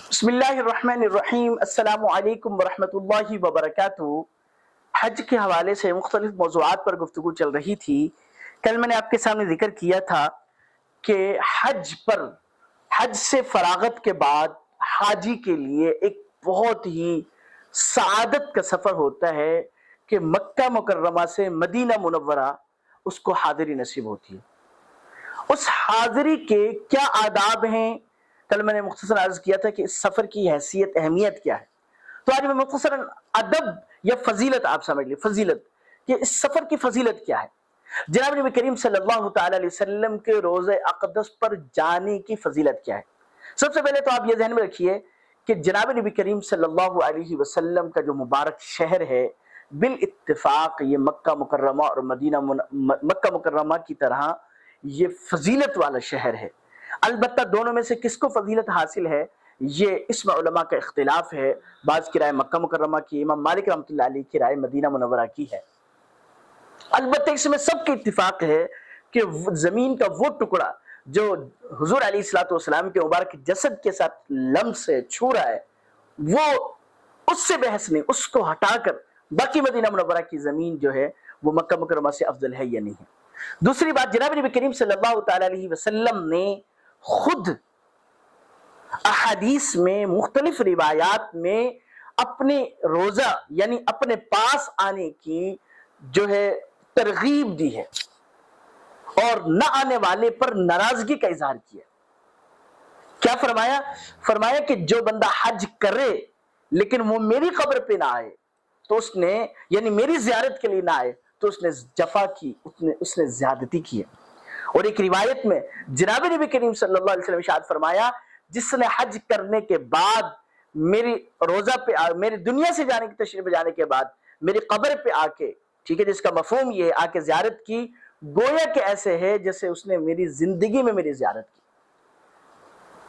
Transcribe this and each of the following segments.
بسم اللہ الرحمن الرحیم، السلام علیکم ورحمۃ اللہ وبرکاتہ۔ حج کے حوالے سے مختلف موضوعات پر گفتگو چل رہی تھی۔ کل میں نے آپ کے سامنے ذکر کیا تھا کہ حج سے فراغت کے بعد حاجی کے لیے ایک بہت ہی سعادت کا سفر ہوتا ہے کہ مکہ مکرمہ سے مدینہ منورہ اس کو حاضری نصیب ہوتی ہے۔ اس حاضری کے کیا آداب ہیں، کل میں نے مختصراً عرض کیا تھا کہ اس سفر کی حیثیت اہمیت کیا ہے۔ تو آج میں مختصراً ادب یا فضیلت آپ سمجھ لیں، فضیلت کہ اس سفر کی فضیلت کیا ہے۔ جناب نبی کریم صلی اللہ تعالی علیہ وسلم کے روضہ اقدس پر جانے کی فضیلت کیا ہے۔ سب سے پہلے تو آپ یہ ذہن میں رکھیے کہ جناب نبی کریم صلی اللہ علیہ وسلم کا جو مبارک شہر ہے، بالاتفاق یہ مکہ مکرمہ اور مکہ مکرمہ کی طرح یہ فضیلت والا شہر ہے۔ البتہ دونوں میں سے کس کو فضیلت حاصل ہے، یہ اس میں علماء کا اختلاف ہے۔ بعض کی رائے مکہ مکرمہ کی، امام مالک رحمۃ اللہ علیہ کی رائے مدینہ منورہ کی ہے۔ البتہ اس میں سب کے اتفاق ہے کہ زمین کا وہ ٹکڑا جو حضور علیہ الصلوۃ والسلام کے مبارک جسد کے ساتھ لمس سے چھو رہا ہے، وہ اس سے بحث نہیں، اس کو ہٹا کر باقی مدینہ منورہ کی زمین جو ہے وہ مکہ مکرمہ سے افضل ہے یا نہیں ہے۔ دوسری بات، جناب نبی کریم صلی اللہ تعالی علیہ وسلم نے خود احادیث میں، مختلف روایات میں اپنے روزہ یعنی اپنے پاس آنے کی جو ہے ترغیب دی ہے اور نہ آنے والے پر ناراضگی کا اظہار کیا۔ کیا فرمایا؟ فرمایا کہ جو بندہ حج کرے لیکن وہ میری قبر پہ نہ آئے تو اس نے، یعنی میری زیارت کے لیے نہ آئے تو اس نے جفا کی، اس نے زیادتی کی ہے۔ اور ایک روایت میں جناب نبی کریم صلی اللہ علیہ وسلم ارشاد فرمایا، جس نے حج کرنے کے بعد میری روزہ پہ میری دنیا سے جانے کی تشریف جانے کے بعد میری قبر پہ آ کے، ٹھیک ہے، جس کا مفہوم یہ آ کے زیارت کی، گویا کہ ایسے ہے جیسے اس نے میری زندگی میں میری زیارت کی۔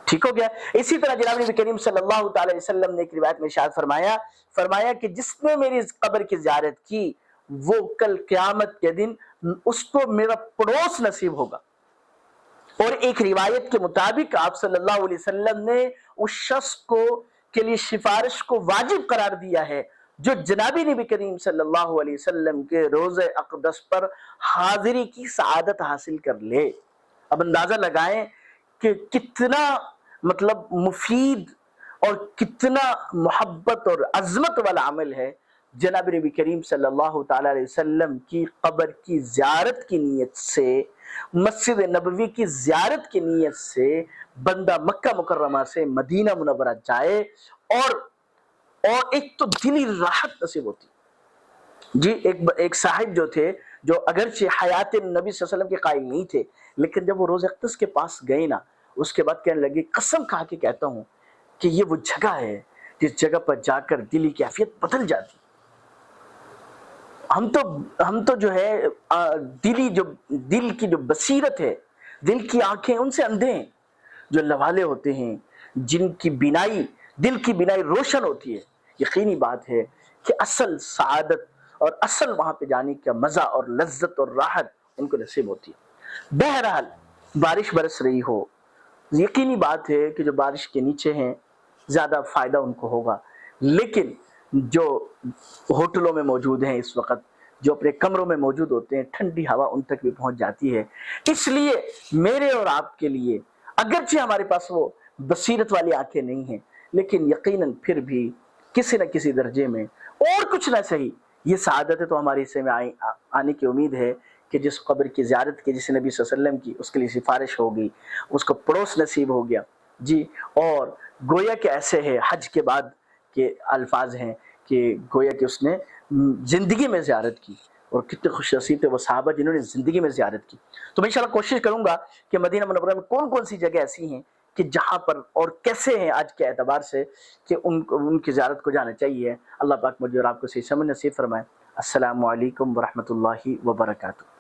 ٹھیک ہو گیا۔ اسی طرح جناب نبی کریم صلی اللہ تعالی علیہ وسلم نے ایک روایت میں ارشاد فرمایا کہ جس نے میری قبر کی زیارت کی وہ کل قیامت کے دن اس کو میرا پڑوس نصیب ہوگا۔ اور ایک روایت کے مطابق آپ صلی اللہ علیہ وسلم نے اس شخص کے لیے سفارش کو واجب قرار دیا ہے جو جناب نبی کریم صلی اللہ علیہ وسلم کے روضہ اقدس پر حاضری کی سعادت حاصل کر لے۔ اب اندازہ لگائیں کہ کتنا مفید اور کتنا محبت اور عظمت والا عمل ہے۔ جناب نبی کریم صلی اللہ تعالی علیہ وسلم کی قبر کی زیارت کی نیت سے، مسجد نبوی کی زیارت کی نیت سے بندہ مکہ مکرمہ سے مدینہ منورہ جائے اور ایک تو دلی راحت نصیب ہوتی۔ جی ایک صاحب جو تھے، جو اگرچہ حیات نبی صلی اللہ علیہ وسلم کے قائل نہیں تھے، لیکن جب وہ روضہ اقدس کے پاس گئے نا، اس کے بعد کہنے لگے، قسم کھا کے کہتا ہوں کہ یہ وہ جگہ ہے جس جگہ پر جا کر دلی کیفیت بدل جاتی۔ ہم تو جو ہے دل کی جو بصیرت ہے، دل کی آنکھیں ان سے اندھے ہیں، جو اللہ والے ہوتے ہیں، جن کی بینائی، دل کی بینائی روشن ہوتی ہے۔ یقینی بات ہے کہ اصل سعادت اور اصل وہاں پہ جانے کا مزہ اور لذت اور راحت ان کو نصیب ہوتی ہے۔ بہرحال بارش برس رہی ہو، یقینی بات ہے کہ جو بارش کے نیچے ہیں زیادہ فائدہ ان کو ہوگا، لیکن جو ہوٹلوں میں موجود ہیں اس وقت، جو اپنے کمروں میں موجود ہوتے ہیں، ٹھنڈی ہوا ان تک بھی پہنچ جاتی ہے۔ اس لیے میرے اور آپ کے لیے اگرچہ ہمارے پاس وہ بصیرت والی آنکھیں نہیں ہیں، لیکن یقیناً پھر بھی کسی نہ کسی درجے میں اور کچھ نہ صحیح یہ سعادت ہے تو ہمارے حصے میں آنے کی امید ہے کہ جس قبر کی زیارت کی، جس نبی صلی اللہ علیہ وسلم کی، اس کے لیے سفارش ہوگی، اس کو پڑوس نصیب ہو گیا۔ جی، اور گویا کہ ایسے ہے، حج کے بعد کے الفاظ ہیں کہ گویا کہ اس نے زندگی میں زیارت کی، اور کتنے خوش نصیب تھے وہ صحابہ جنہوں نے زندگی میں زیارت کی۔ تو میں انشاءاللہ کوشش کروں گا کہ مدینہ منورہ میں کون کون سی جگہ ایسی ہیں کہ جہاں پر اور کیسے ہیں آج کے اعتبار سے کہ ان کی زیارت کو جانا چاہیے۔ اللہ پاک مجھے اور آپ کو صحیح سمجھ نصیب فرمائے۔ السلام علیکم ورحمۃ اللہ وبرکاتہ۔